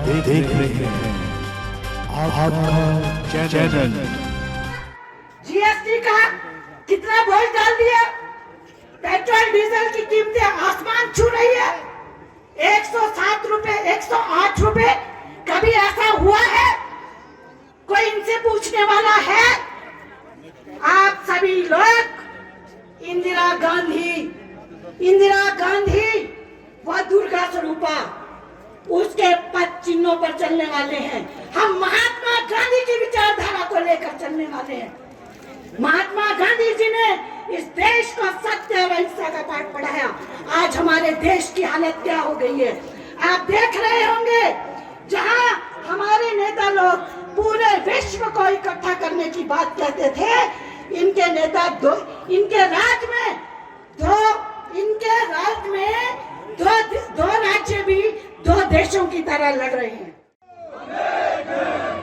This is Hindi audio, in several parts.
देख रहे हैं आपका चैनल। जीएसटी का कितना बोझ डाल दिया। पेट्रोल डीजल की कीमतें आसमान छू रही है। 107 रुपए, 108 रुपए। कभी ऐसा हुआ है? कोई इनसे पूछने वाला है? आप सभी लोग इंदिरा गांधी वह दुर्गा स्वरूपा, उसके पद चिन्हों पर चलने वाले हैं। हम महात्मा गांधी की विचारधारा को लेकर चलने वाले हैं। महात्मा गांधी जी ने इस देश को सत्य और अहिंसा का पाठ पढ़ाया। आज हमारे देश की हालत क्या हो गई है आप देख रहे होंगे। जहां हमारे नेता लोग पूरे विश्व को इकट्ठा करने की बात कहते थे, इनके नेता इनके राज में दो राज्य भी दो देशों की तरह लड़ रहे हैं।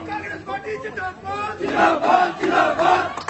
कांग्रेस पार्टी जिंदाबाद जिंदाबाद जिंदाबाद।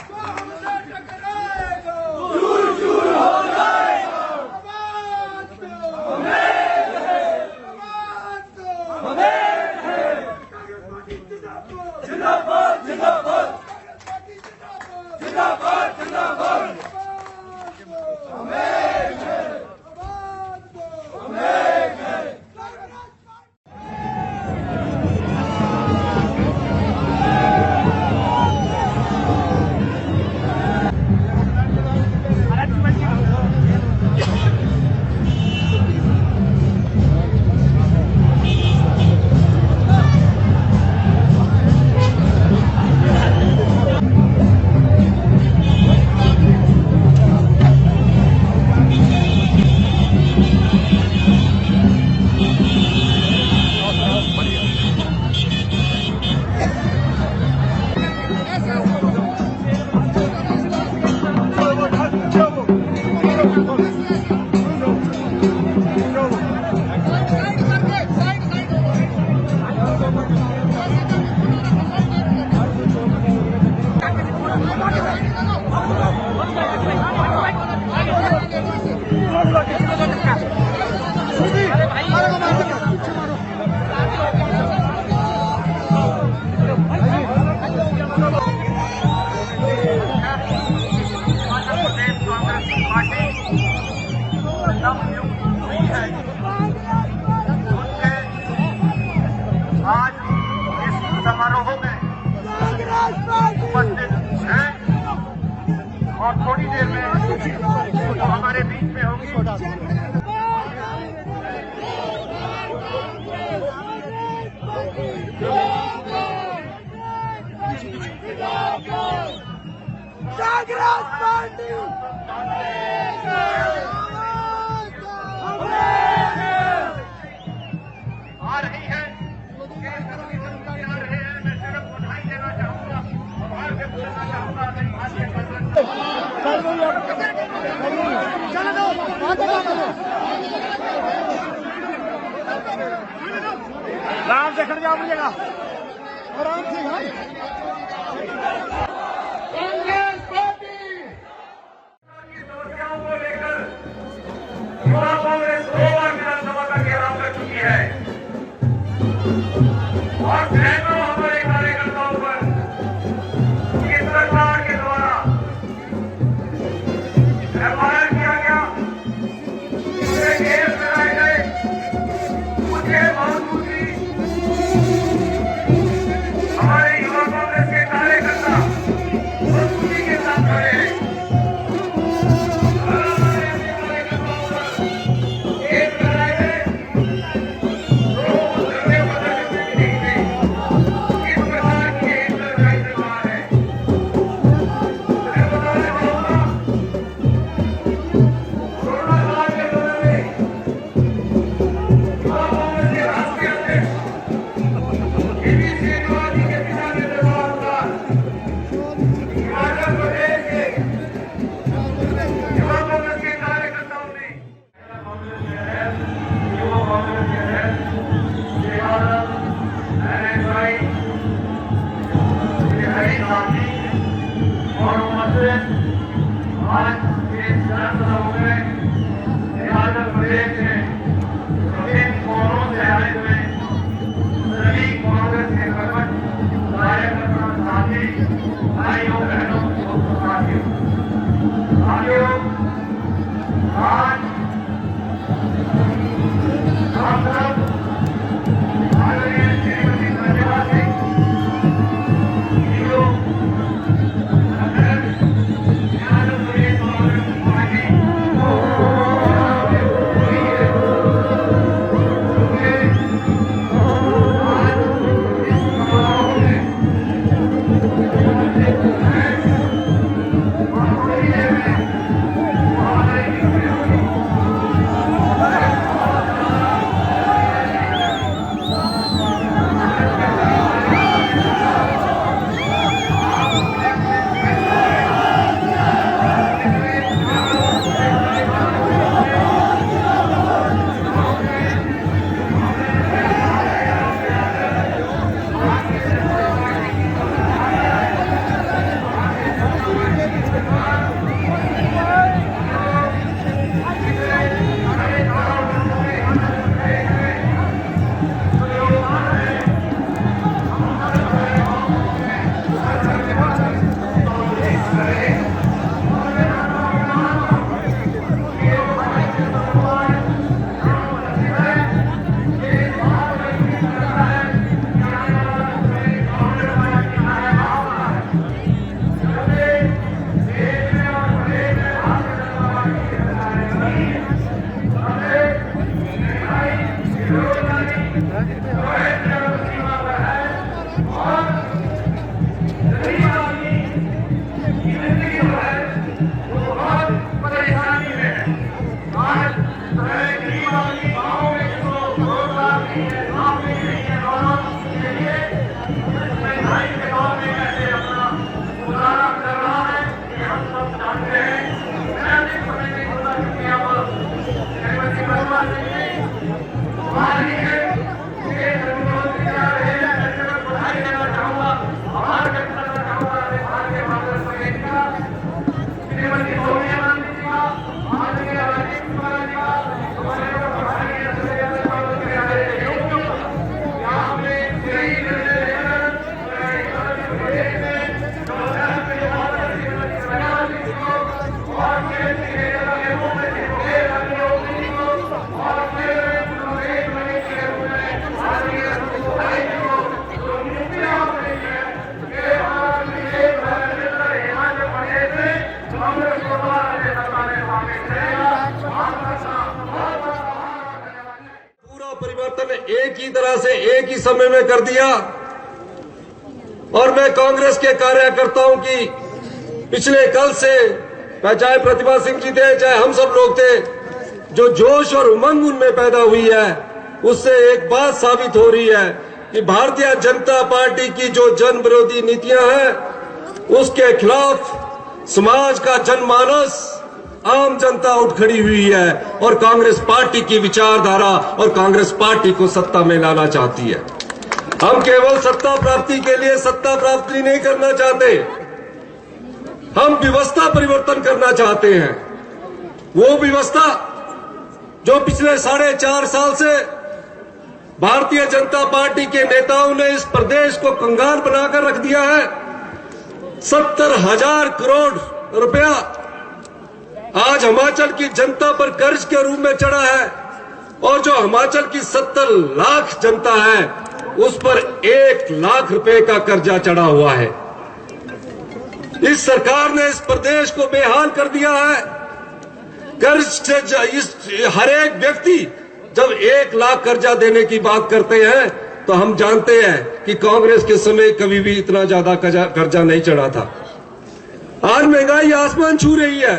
आज इस समारोह में उपस्थित हैं और थोड़ी देर में वो हमारे बीच में होगी। कांग्रेस पार्टी आ रही है, आ रहे हैं। मैं सिर्फ बधाई देना चाहूंगा, आभार व्यक्त करना चाहूंगा। राम से खड़ जाओ, मुझेगा आराम से। कांग्रेस पार्टी की समस्याओं को लेकर युवा कांग्रेस 2 बार विधानसभा का घेराव कर चुकी है और सैकड़ों हमारे कार्यकर्ताओं पर इस सरकार के द्वारा एफआईआर किया गया, पूरे केस लगाए गए। उसके बावजूद भी हमारे युवा कांग्रेस के कार्यकर्ता मजबूती के साथ खड़े हैं। प्रदेश में विभिन्न कोनों से आए हुए सीमा पर है और गरीब आदमी की जिंदगी जो है वो बहुत परेशानी में है। आज गरीब आदमी गाँव में जिसको रोजगार नहीं है, नौकरी नहीं है, दोनों के लिए महंगाई के दौर में कैसे अपना गुजारा कर रहा है ये हम सब जानते हैं। मैं अधिक समय नहीं दूंगा क्योंकि अब श्रीमती वर्मा सिंह जी बाहर ही है, उनके मुख्यमंत्री जा रहे हैं। ऐसे में बधाई देना चाहूंगा, आभार व्यक्त करना चाहूंगा भारतीय कांग्रेस कमेटी का, श्रीमती सोनिया गांधी जी का, माननीय राजीव कुमार जी का, हमारे प्रधानमंत्री यहाँ हमने यही निर्णय लेकर प्रदेश में जो और पूरा परिवर्तन एक ही तरह से एक ही समय में कर दिया। और मैं कांग्रेस के कार्यकर्ताओं की पिछले कल से, चाहे प्रतिभा सिंह जी थे, चाहे हम सब लोग थे, जो जोश और उमंग उनमें पैदा हुई है, उससे एक बात साबित हो रही है कि भारतीय जनता पार्टी की जो जन विरोधी नीतियां हैं, उसके खिलाफ समाज का जनमानस, आम जनता उठ खड़ी हुई है और कांग्रेस पार्टी की विचारधारा और कांग्रेस पार्टी को सत्ता में लाना चाहती है। हम केवल सत्ता प्राप्ति के लिए सत्ता प्राप्ति नहीं करना चाहते, हम व्यवस्था परिवर्तन करना चाहते हैं। वो व्यवस्था जो पिछले 4.5 साल से भारतीय जनता पार्टी के नेताओं ने इस प्रदेश को कंगाल बनाकर रख दिया है। 70,000 करोड़ रुपया आज हिमाचल की जनता पर कर्ज के रूप में चढ़ा है और जो हिमाचल की 70 लाख जनता है उस पर 1 लाख रुपए का कर्जा चढ़ा हुआ है। इस सरकार ने इस प्रदेश को बेहाल कर दिया है। कर्ज से हर एक व्यक्ति जब 1 लाख कर्जा देने की बात करते हैं तो हम जानते हैं कि कांग्रेस के समय कभी भी इतना ज्यादा कर्जा नहीं चढ़ा था। आज महंगाई आसमान छू रही है।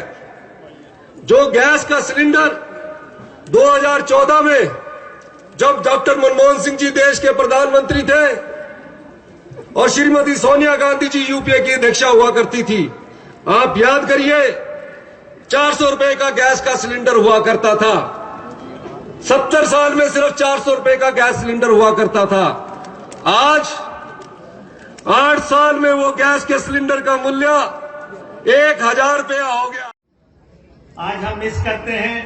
जो गैस का सिलेंडर 2014 में जब डॉक्टर मनमोहन सिंह जी देश के प्रधानमंत्री थे और श्रीमती सोनिया गांधी जी यूपीए की अध्यक्षा हुआ करती थी, आप याद करिए 400 रुपए का गैस का सिलेंडर हुआ करता था। 70 साल में सिर्फ 400 रुपए का गैस सिलेंडर हुआ करता था। आज 8 साल में वो गैस के सिलेंडर का मूल्य 1,000 रुपया हो गया। आज हम मिस करते हैं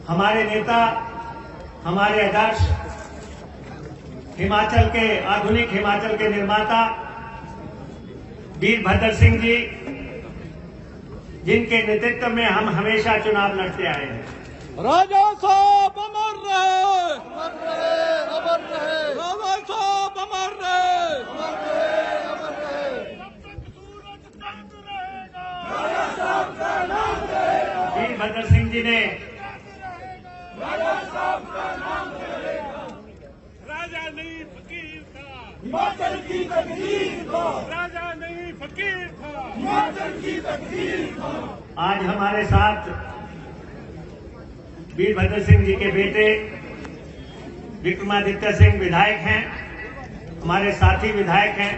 हमारे नेता, हमारे आदर्श, हिमाचल के आधुनिक हिमाचल के निर्माता वीरभद्र सिंह जी, जिनके नेतृत्व में हम हमेशा चुनाव लड़ते आए हैं। राजा साहब अमर रहे, अमर रहे, अमर रहे, राजा साहब अमर रहे, अमर रहे, अमर रहे। राजा साहब का नाम रहेगा, वीरभद्र सिंह जी ने राजा साहब का नाम रहेगा। राजा नहीं फकीर था, हिमाचल की तकदीर था, राजा नहीं फकीर था, हिमाचल की तकदीर था। आज हमारे साथ वीरभद्र सिंह जी के बेटे विक्रमादित्य सिंह विधायक हैं, हमारे साथी विधायक हैं।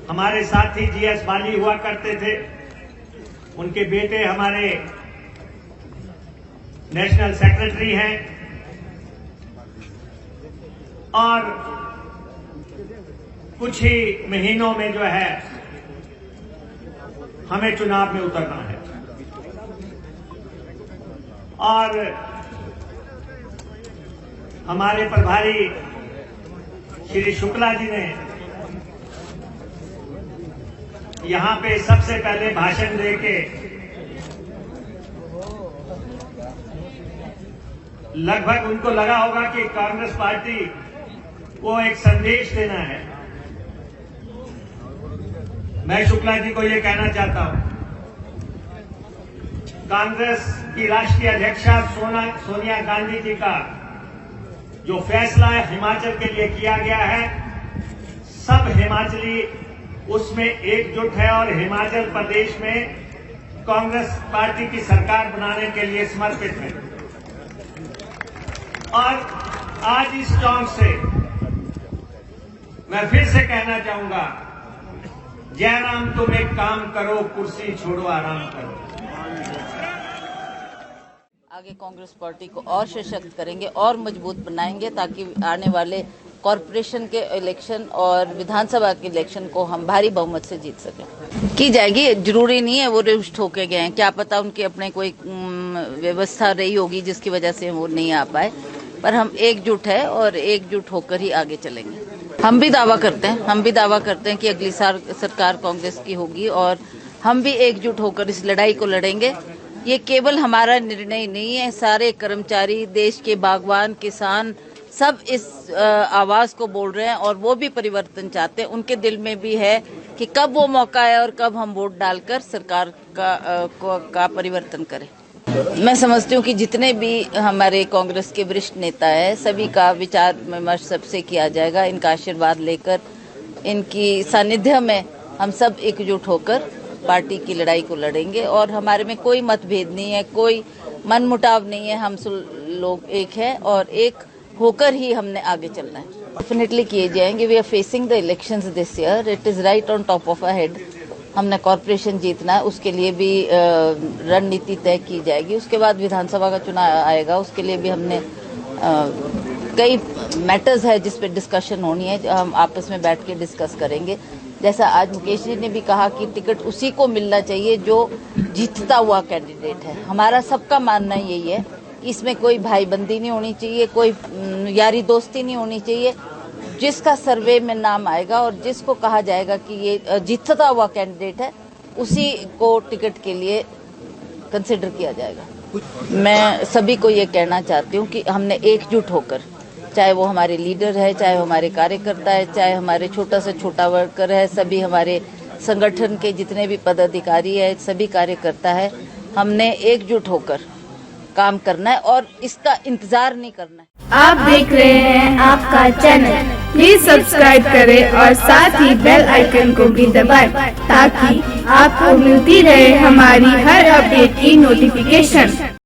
हमारे साथी जीएस बाली हुआ करते थे, उनके बेटे हमारे नेशनल सेक्रेटरी हैं और कुछ ही महीनों में जो है हमें चुनाव में उतरना है। और हमारे प्रभारी श्री शुक्ला जी ने यहां पे सबसे पहले भाषण देके लगभग उनको लगा होगा कि कांग्रेस पार्टी को एक संदेश देना है। मैं शुक्ला जी को ये कहना चाहता हूं, कांग्रेस की राष्ट्रीय अध्यक्षा सोनिया गांधी जी का जो फैसला हिमाचल के लिए किया गया है, सब हिमाचली उसमें एकजुट है और हिमाचल प्रदेश में कांग्रेस पार्टी की सरकार बनाने के लिए समर्पित है। और आज इस चौक से मैं फिर से कहना चाहूंगा, जयराम तुम एक काम करो, कुर्सी छोड़ो, आराम करो। आगे कांग्रेस पार्टी को और सशक्त करेंगे और मजबूत बनाएंगे ताकि आने वाले कॉरपोरेशन के इलेक्शन और विधानसभा के इलेक्शन को हम भारी बहुमत से जीत सकें। की जाएगी, जरूरी नहीं है वो रुष्ट होके गए हैं, क्या पता उनकी अपने कोई व्यवस्था रही होगी जिसकी वजह से वो नहीं आ पाए, पर हम एकजुट है और एकजुट होकर ही आगे चलेंगे। हम भी दावा करते हैं कि अगली सरकार कांग्रेस की होगी और हम भी एकजुट होकर इस लड़ाई को लड़ेंगे। ये केवल हमारा निर्णय नहीं है, सारे कर्मचारी, देश के बागवान, किसान सब इस आवाज को बोल रहे हैं और वो भी परिवर्तन चाहते हैं। उनके दिल में भी है कि कब वो मौका है और कब हम वोट डालकर सरकार का परिवर्तन करें। मैं समझती हूँ कि जितने भी हमारे कांग्रेस के वरिष्ठ नेता हैं, सभी का विचार विमर्श सबसे किया जाएगा। इनका आशीर्वाद लेकर, इनकी सानिध्य में हम सब एकजुट होकर पार्टी की लड़ाई को लड़ेंगे और हमारे में कोई मतभेद नहीं है, कोई मनमुटाव नहीं है। हम लोग एक हैं और एक होकर ही हमने आगे चलना है। डेफिनेटली किए जाएंगे। We are facing the elections this year, it is right on top of a head. हमने कॉरपोरेशन जीतना है, उसके लिए भी रणनीति तय की जाएगी। उसके बाद विधानसभा का चुनाव आएगा, उसके लिए भी हमने कई मैटर्स है जिस पे डिस्कशन होनी है, हम आपस में बैठ के डिस्कस करेंगे। जैसा आज मुकेश जी ने भी कहा कि टिकट उसी को मिलना चाहिए जो जीतता हुआ कैंडिडेट है। हमारा सबका मानना यही है कि इसमें कोई भाईबंदी नहीं होनी चाहिए, कोई यारी दोस्ती नहीं होनी चाहिए। जिसका सर्वे में नाम आएगा और जिसको कहा जाएगा कि ये जीतता हुआ कैंडिडेट है, उसी को टिकट के लिए कंसिडर किया जाएगा। मैं सभी को ये कहना चाहती हूँ कि हमने एकजुट होकर, चाहे वो हमारे लीडर है, चाहे वो हमारे कार्यकर्ता है, चाहे हमारे छोटा से छोटा वर्कर है, सभी हमारे संगठन के जितने भी पदाधिकारी है, सभी कार्यकर्ता है, हमने एकजुट होकर काम करना है और इसका इंतजार नहीं करना है। आप देख रहे हैं आपका चैनल, प्लीज सब्सक्राइब करें और साथ ही बेल आइकन को भी दबाएं ताकि आपको मिलती रहे हमारी हर अपडेट की नोटिफिकेशन।